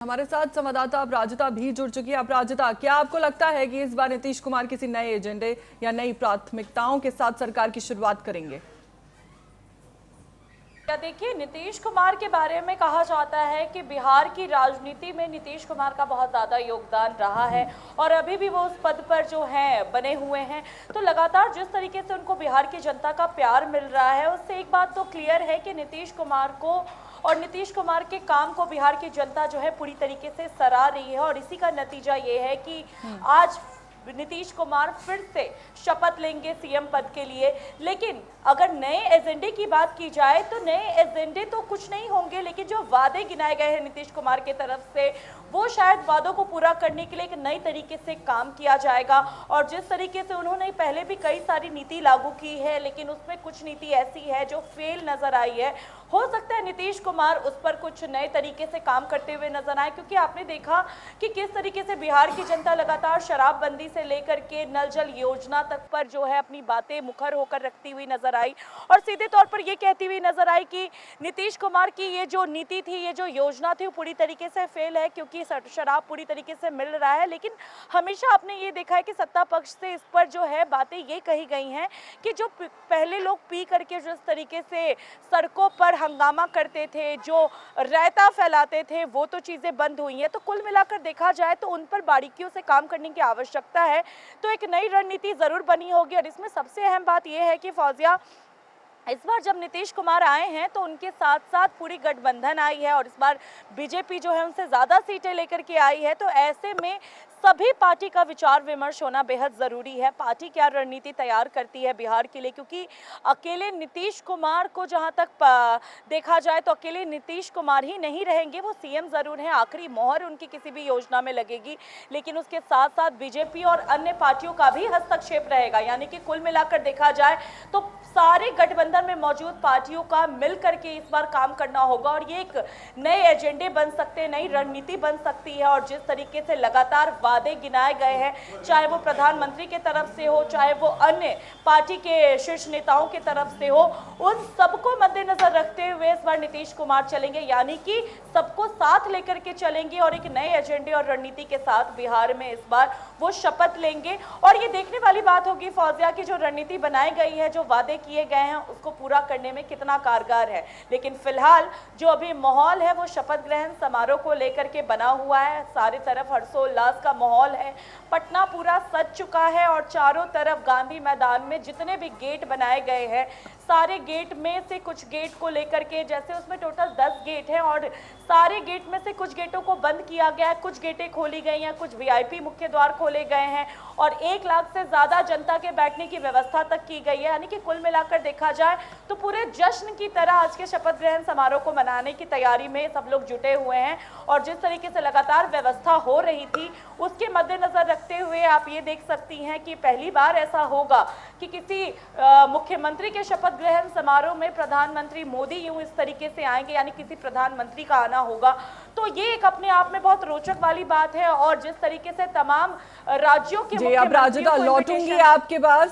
हमारे साथ संवाददाता अपराजिता भी जुड़ चुकी है। अपराजिता, क्या आपको लगता है कि इस बार नीतीश कुमार किसी नए एजेंडे या नई प्राथमिकताओं के साथ सरकार की शुरुआत करेंगे? देखिए, नीतीश कुमार के बारे में कहा जाता है कि बिहार की राजनीति में नीतीश कुमार का बहुत ज़्यादा योगदान रहा है और अभी भी वो उस पद पर जो है बने हुए हैं। तो लगातार जिस तरीके से उनको बिहार की जनता का प्यार मिल रहा है, उससे एक बात तो क्लियर है कि नीतीश कुमार को और नीतीश कुमार के काम को बिहार की जनता जो है पूरी तरीके से सराह रही है। और इसी का नतीजा ये है कि आज नीतीश कुमार फिर से शपथ लेंगे सीएम पद के लिए। लेकिन अगर नए एजेंडे की बात की जाए तो नए एजेंडे तो कुछ नहीं होंगे, लेकिन जो वादे गिनाए गए हैं नीतीश कुमार की तरफ से, वो शायद वादों को पूरा करने के लिए एक नई तरीके से काम किया जाएगा। और जिस तरीके से उन्होंने पहले भी कई सारी नीति लागू की है, लेकिन उसमें कुछ नीति ऐसी है जो फेल नजर आई है। हो सकता है नीतीश कुमार उस पर कुछ नए तरीके से काम करते हुए नजर आए, क्योंकि आपने देखा कि किस तरीके से बिहार की जनता लगातार शराबबंदी से लेकर के नल जल योजना तक पर जो है अपनी बातें मुखर होकर रखती हुई नजर आई और सीधे तौर पर ये कहती हुई नजर आई कि नीतीश कुमार की ये जो नीति थी, ये जो योजना थी, वो पूरी तरीके से फेल है, क्योंकि शराब पूरी तरीके से मिल रहा है। लेकिन हमेशा आपने ये देखा है कि सत्ता पक्ष से इस पर जो है बातें ये कही गई हैं कि जो पहले लोग पी करके जिस तरीके से सड़कों पर हंगामा करते थे, जो रायता फैलाते थे, वो तो चीजें बंद हुई हैं। तो कुल मिलाकर देखा जाए तो उन पर बारीकियों से काम करने की आवश्यकता है। तो एक नई रणनीति जरूर बनी होगी। और इसमें सबसे अहम बात यह है कि फौजिया, इस बार जब नीतीश कुमार आए हैं तो उनके साथ साथ पूरी गठबंधन आई है और इस बार बीजेपी जो है उनसे ज़्यादा सीटें लेकर के आई है। तो ऐसे में सभी पार्टी का विचार विमर्श होना बेहद ज़रूरी है। पार्टी क्या रणनीति तैयार करती है बिहार के लिए, क्योंकि अकेले नीतीश कुमार को जहां तक देखा जाए तो अकेले नीतीश कुमार ही नहीं रहेंगे, वो सीएम ज़रूर हैं, आखिरी मोहर उनकी किसी भी योजना में लगेगी। लेकिन उसके साथ साथ बीजेपी और अन्य पार्टियों का भी हस्तक्षेप रहेगा। यानी कि कुल मिलाकर देखा जाए तो सारे गठबंधन में मौजूद पार्टियों का मिल करके इस बार काम करना होगा और ये एक नए एजेंडे बन सकते हैं, नई रणनीति बन सकती है। और जिस तरीके से लगातार वादे गिनाए गए हैं, चाहे वो प्रधानमंत्री के तरफ से हो, चाहे वो अन्य पार्टी के शीर्ष नेताओं की तरफ से हो, उन सबको मद्देनजर रखते हुए इस बार नीतीश कुमार चलेंगे। यानी कि सबको साथ लेकर के चलेंगे और एक नए एजेंडे और रणनीति के साथ बिहार में इस बार वो शपथ लेंगे। और ये देखने वाली बात होगी फौजिया की जो रणनीति बनाई गई है, जो वादे किए गए हैं, उसको पूरा करने में कितना कारगर है। लेकिन फिलहाल जो अभी माहौल है वो शपथ ग्रहण समारोह को लेकर के बना हुआ है। सारी तरफ हर्षोल्लास का माहौल है। पटना पूरा सज चुका है और चारों तरफ गांधी मैदान में जितने भी गेट बनाए गए हैं, सारे गेट में से कुछ गेट को लेकर के, जैसे उसमें टोटल 10 गेट हैं और सारे गेट में से कुछ गेटों को बंद किया गया है, कुछ गेटें खोली गई हैं, कुछ वीआईपी मुख्य द्वार खोले गए हैं और 1 लाख से ज्यादा जनता के बैठने की व्यवस्था तक की गई है। यानी कि कुल मिलाकर देखा जाए तो पूरे जश्न की तरह आज के शपथ ग्रहण समारोह को मनाने की तैयारी में सब लोग जुटे हुए हैं। और जिस तरीके से लगातार व्यवस्था हो रही थी, उसके मद्देनजर रखते हुए आप ये देख सकती हैं कि पहली बार ऐसा होगा कि किसी मुख्यमंत्री के शपथ ग्रहण समारोह में प्रधानमंत्री मोदी यूं इस तरीके से आएंगे, यानी किसी प्रधानमंत्री का आना होगा। तो ये एक अपने आप में बहुत रोचक वाली बात है। और जिस तरीके से तमाम राज्यों के अपराजिता, लौटूंगी आपके पास।